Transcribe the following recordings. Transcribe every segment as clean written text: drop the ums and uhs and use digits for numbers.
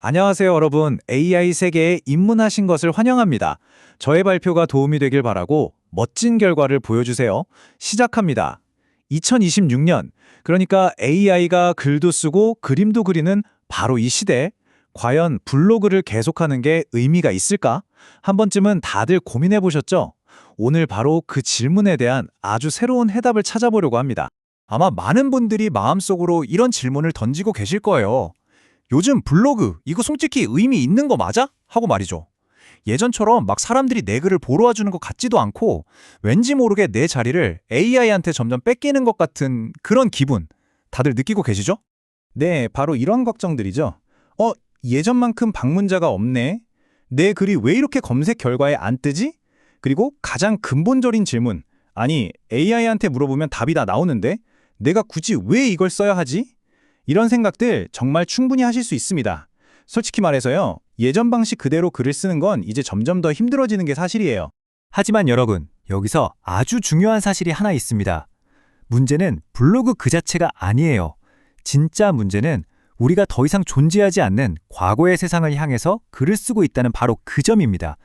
안녕하세요, 여러분. AI 세계에 입문하신 것을 환영합니다. 저의 발표가 도움이 되길 바라고 멋진 결과를 보여주세요. 시작합니다. 2026년, 그러니까 AI가 글도 쓰고 그림도 그리는 바로 이 시대, 과연 블로그를 계속하는 게 의미가 있을까? 한 번쯤은 다들 고민해 보셨죠? 오늘 바로 그 질문에 대한 아주 새로운 해답을 찾아보려고 합니다. 아마 많은 분들이 마음속으로 이런 질문을 던지고 계실 거예요. 요즘 블로그, 이거 솔직히 의미 있는 거 맞아? 하고 말이죠. 예전처럼 막 사람들이 내 글을 보러 와주는 것 같지도 않고 왠지 모르게 내 자리를 AI한테 점점 뺏기는 것 같은 그런 기분 다들 느끼고 계시죠? 네, 바로 이런 걱정들이죠. 예전만큼 방문자가 없네? 내 글이 왜 이렇게 검색 결과에 안 뜨지? 그리고 가장 근본적인 질문, 아니 AI한테 물어보면 답이 다 나오는데 내가 굳이 왜 이걸 써야 하지? 이런 생각들 정말 충분히 하실 수 있습니다. 솔직히 말해서요, 예전 방식 그대로 글을 쓰는 건 이제 점점 더 힘들어지는 게 사실이에요. 하지만 여러분, 여기서 아주 중요한 사실이 하나 있습니다. 문제는 블로그 그 자체가 아니에요. 진짜 문제는 우리가 더 이상 존재하지 않는 과거의 세상을 향해서 글을 쓰고 있다는 바로 그 점입니다.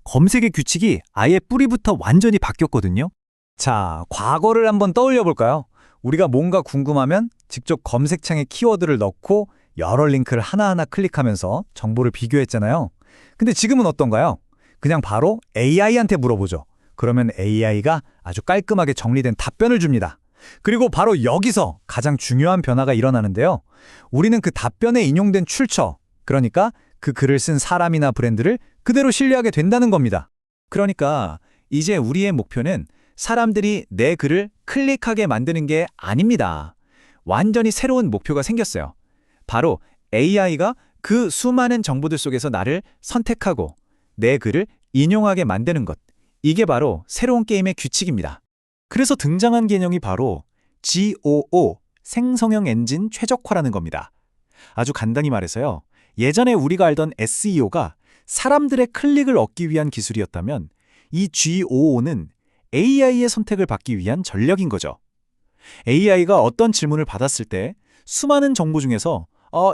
검색의 규칙이 아예 뿌리부터 완전히 바뀌었거든요. 자, 과거를 한번 떠올려 볼까요? 우리가 뭔가 궁금하면 직접 검색창에 키워드를 넣고 여러 링크를 하나하나 클릭하면서 정보를 비교했잖아요. 근데 지금은 어떤가요? 그냥 바로 AI한테 물어보죠. 그러면 AI가 아주 깔끔하게 정리된 답변을 줍니다. 그리고 바로 여기서 가장 중요한 변화가 일어나는데요. 우리는 그 답변에 인용된 출처, 그러니까 그 글을 쓴 사람이나 브랜드를 그대로 신뢰하게 된다는 겁니다. 그러니까 이제 우리의 목표는 사람들이 내 글을 클릭하게 만드는 게 아닙니다. 완전히 새로운 목표가 생겼어요. 바로 AI가 그 수많은 정보들 속에서 나를 선택하고 내 글을 인용하게 만드는 것. 이게 바로 새로운 게임의 규칙입니다. 그래서 등장한 개념이 바로 GOO, 생성형 엔진 최적화라는 겁니다. 아주 간단히 말해서요. 예전에 우리가 알던 SEO가 사람들의 클릭을 얻기 위한 기술이었다면 이 GOO는 AI의 선택을 받기 위한 전략인 거죠. AI가 어떤 질문을 받았을 때 수많은 정보 중에서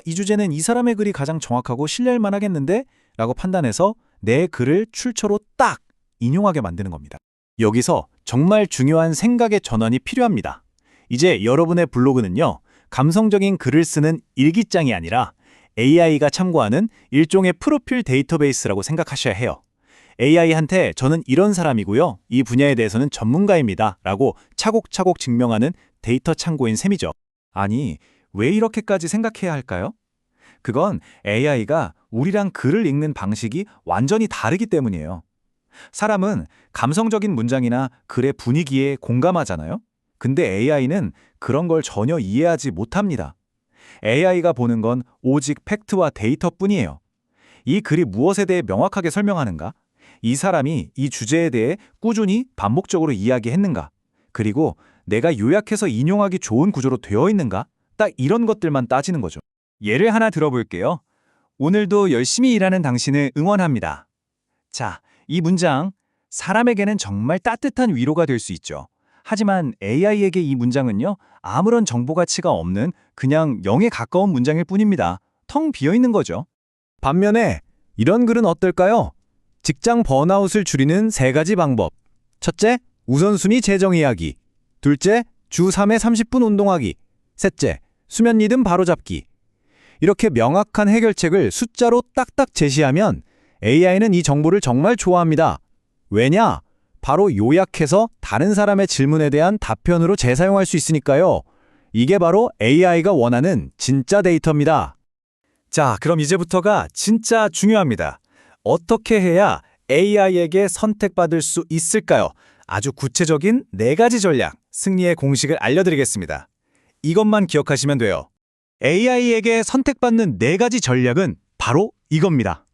이 주제는 이 사람의 글이 가장 정확하고 신뢰할 만하겠는데? 라고 판단해서 내 글을 출처로 딱 인용하게 만드는 겁니다. 여기서 정말 중요한 생각의 전환이 필요합니다. 이제 여러분의 블로그는요, 감성적인 글을 쓰는 일기장이 아니라 AI가 참고하는 일종의 프로필 데이터베이스라고 생각하셔야 해요. AI한테 저는 이런 사람이고요. 이 분야에 대해서는 전문가입니다. 라고 차곡차곡 증명하는 데이터 창고인 셈이죠. 아니, 왜 이렇게까지 생각해야 할까요? 그건 AI가 우리랑 글을 읽는 방식이 완전히 다르기 때문이에요. 사람은 감성적인 문장이나 글의 분위기에 공감하잖아요. 근데 AI는 그런 걸 전혀 이해하지 못합니다. AI가 보는 건 오직 팩트와 데이터뿐이에요. 이 글이 무엇에 대해 명확하게 설명하는가? 이 사람이 이 주제에 대해 꾸준히 반복적으로 이야기했는가? 그리고 내가 요약해서 인용하기 좋은 구조로 되어 있는가? 딱 이런 것들만 따지는 거죠. 예를 하나 들어볼게요. 오늘도 열심히 일하는 당신을 응원합니다. 자, 이 문장, 사람에게는 정말 따뜻한 위로가 될 수 있죠. 하지만 AI에게 이 문장은요, 아무런 정보 가치가 없는 그냥 0에 가까운 문장일 뿐입니다. 텅 비어 있는 거죠. 반면에 이런 글은 어떨까요? 직장 번아웃을 줄이는 3가지 방법. 첫째, 우선순위 재정 이야기. 둘째, 주 3회 30분 운동하기. 셋째, 수면 리듬 바로잡기. 이렇게 명확한 해결책을 숫자로 딱딱 제시하면 AI는 이 정보를 정말 좋아합니다. 왜냐? 바로 요약해서 다른 사람의 질문에 대한 답변으로 재사용할 수 있으니까요. 이게 바로 AI가 원하는 진짜 데이터입니다. 자, 그럼 이제부터가 진짜 중요합니다. 어떻게 해야 AI에게 선택받을 수 있을까요? 아주 구체적인 4가지 전략, 승리의 공식을 알려드리겠습니다. 이것만 기억하시면 돼요. AI에게 선택받는 4가지 전략은 바로 이겁니다.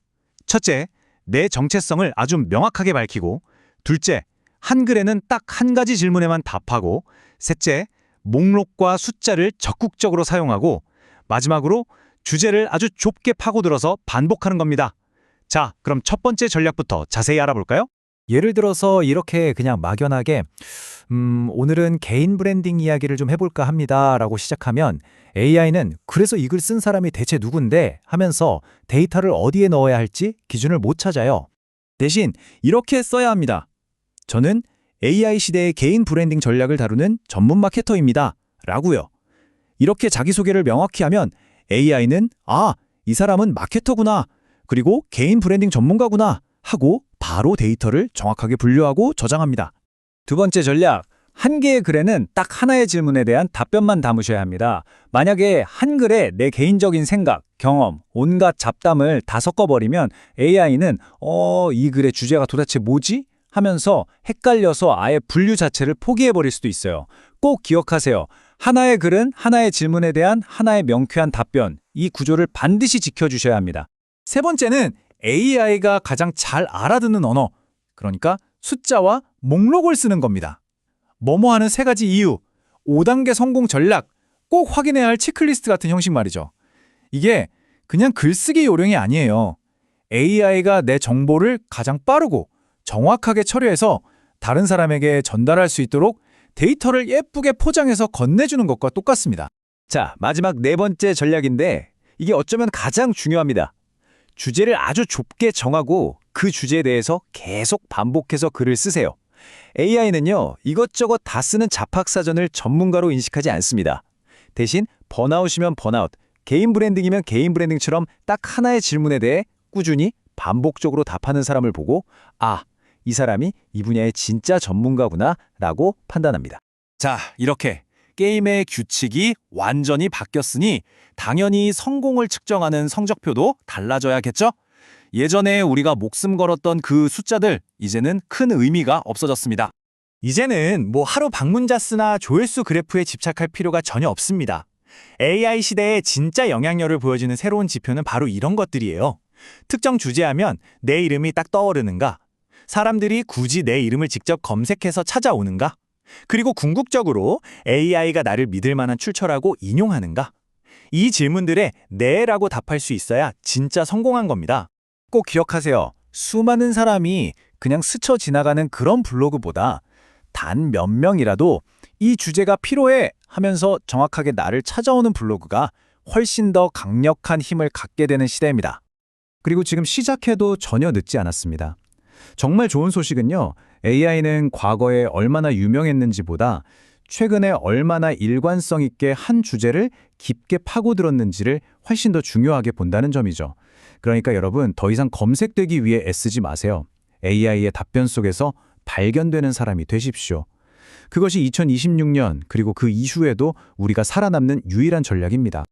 첫째, 내 정체성을 아주 명확하게 밝히고, 둘째, 한글에는 딱 한 가지 질문에만 답하고, 셋째, 목록과 숫자를 적극적으로 사용하고, 마지막으로 주제를 아주 좁게 파고들어서 반복하는 겁니다. 자, 그럼 첫 번째 전략부터 자세히 알아볼까요? 예를 들어서 이렇게 그냥 막연하게 오늘은 개인 브랜딩 이야기를 좀 해볼까 합니다 라고 시작하면 AI는 그래서 이 글 쓴 사람이 대체 누군데 하면서 데이터를 어디에 넣어야 할지 기준을 못 찾아요. 대신 이렇게 써야 합니다. 저는 AI 시대의 개인 브랜딩 전략을 다루는 전문 마케터입니다 라고요. 이렇게 자기소개를 명확히 하면 AI는 이 사람은 마케터구나, 그리고 개인 브랜딩 전문가구나 하고 바로 데이터를 정확하게 분류하고 저장합니다. 두 번째 전략, 한 개의 글에는 딱 하나의 질문에 대한 답변만 담으셔야 합니다. 만약에 한 글에 내 개인적인 생각, 경험, 온갖 잡담을 다 섞어버리면 AI는 이 글의 주제가 도대체 뭐지? 하면서 헷갈려서 아예 분류 자체를 포기해버릴 수도 있어요. 꼭 기억하세요. 하나의 글은 하나의 질문에 대한 하나의 명쾌한 답변, 이 구조를 반드시 지켜주셔야 합니다. 세 번째는 AI가 가장 잘 알아듣는 언어, 그러니까 숫자와 목록을 쓰는 겁니다. 뭐뭐 하는 세 가지 이유, 5단계 성공 전략, 꼭 확인해야 할 체크리스트 같은 형식 말이죠. 이게 그냥 글쓰기 요령이 아니에요. AI가 내 정보를 가장 빠르고 정확하게 처리해서 다른 사람에게 전달할 수 있도록 데이터를 예쁘게 포장해서 건네주는 것과 똑같습니다. 자, 마지막 네 번째 전략인데 이게 어쩌면 가장 중요합니다. 주제를 아주 좁게 정하고 그 주제에 대해서 계속 반복해서 글을 쓰세요. AI는요, 이것저것 다 쓰는 잡학사전을 전문가로 인식하지 않습니다. 대신 번아웃이면 번아웃, 개인 브랜딩이면 개인 브랜딩처럼 딱 하나의 질문에 대해 꾸준히 반복적으로 답하는 사람을 보고 이 사람이 이 분야의 진짜 전문가구나 라고 판단합니다. 자, 이렇게 게임의 규칙이 완전히 바뀌었으니 당연히 성공을 측정하는 성적표도 달라져야겠죠? 예전에 우리가 목숨 걸었던 그 숫자들, 이제는 큰 의미가 없어졌습니다. 이제는 하루 방문자 수나 조회수 그래프에 집착할 필요가 전혀 없습니다. AI 시대의 진짜 영향력을 보여주는 새로운 지표는 바로 이런 것들이에요. 특정 주제하면 내 이름이 딱 떠오르는가? 사람들이 굳이 내 이름을 직접 검색해서 찾아오는가? 그리고 궁극적으로 AI가 나를 믿을 만한 출처라고 인용하는가? 이 질문들에 네라고 답할 수 있어야 진짜 성공한 겁니다. 꼭 기억하세요. 수많은 사람이 그냥 스쳐 지나가는 그런 블로그보다 단 몇 명이라도 이 주제가 필요해 하면서 정확하게 나를 찾아오는 블로그가 훨씬 더 강력한 힘을 갖게 되는 시대입니다. 그리고 지금 시작해도 전혀 늦지 않았습니다. 정말 좋은 소식은요, AI는 과거에 얼마나 유명했는지보다 최근에 얼마나 일관성 있게 한 주제를 깊게 파고들었는지를 훨씬 더 중요하게 본다는 점이죠. 그러니까 여러분, 더 이상 검색되기 위해 애쓰지 마세요. AI의 답변 속에서 발견되는 사람이 되십시오. 그것이 2026년 그리고 그 이후에도 우리가 살아남는 유일한 전략입니다.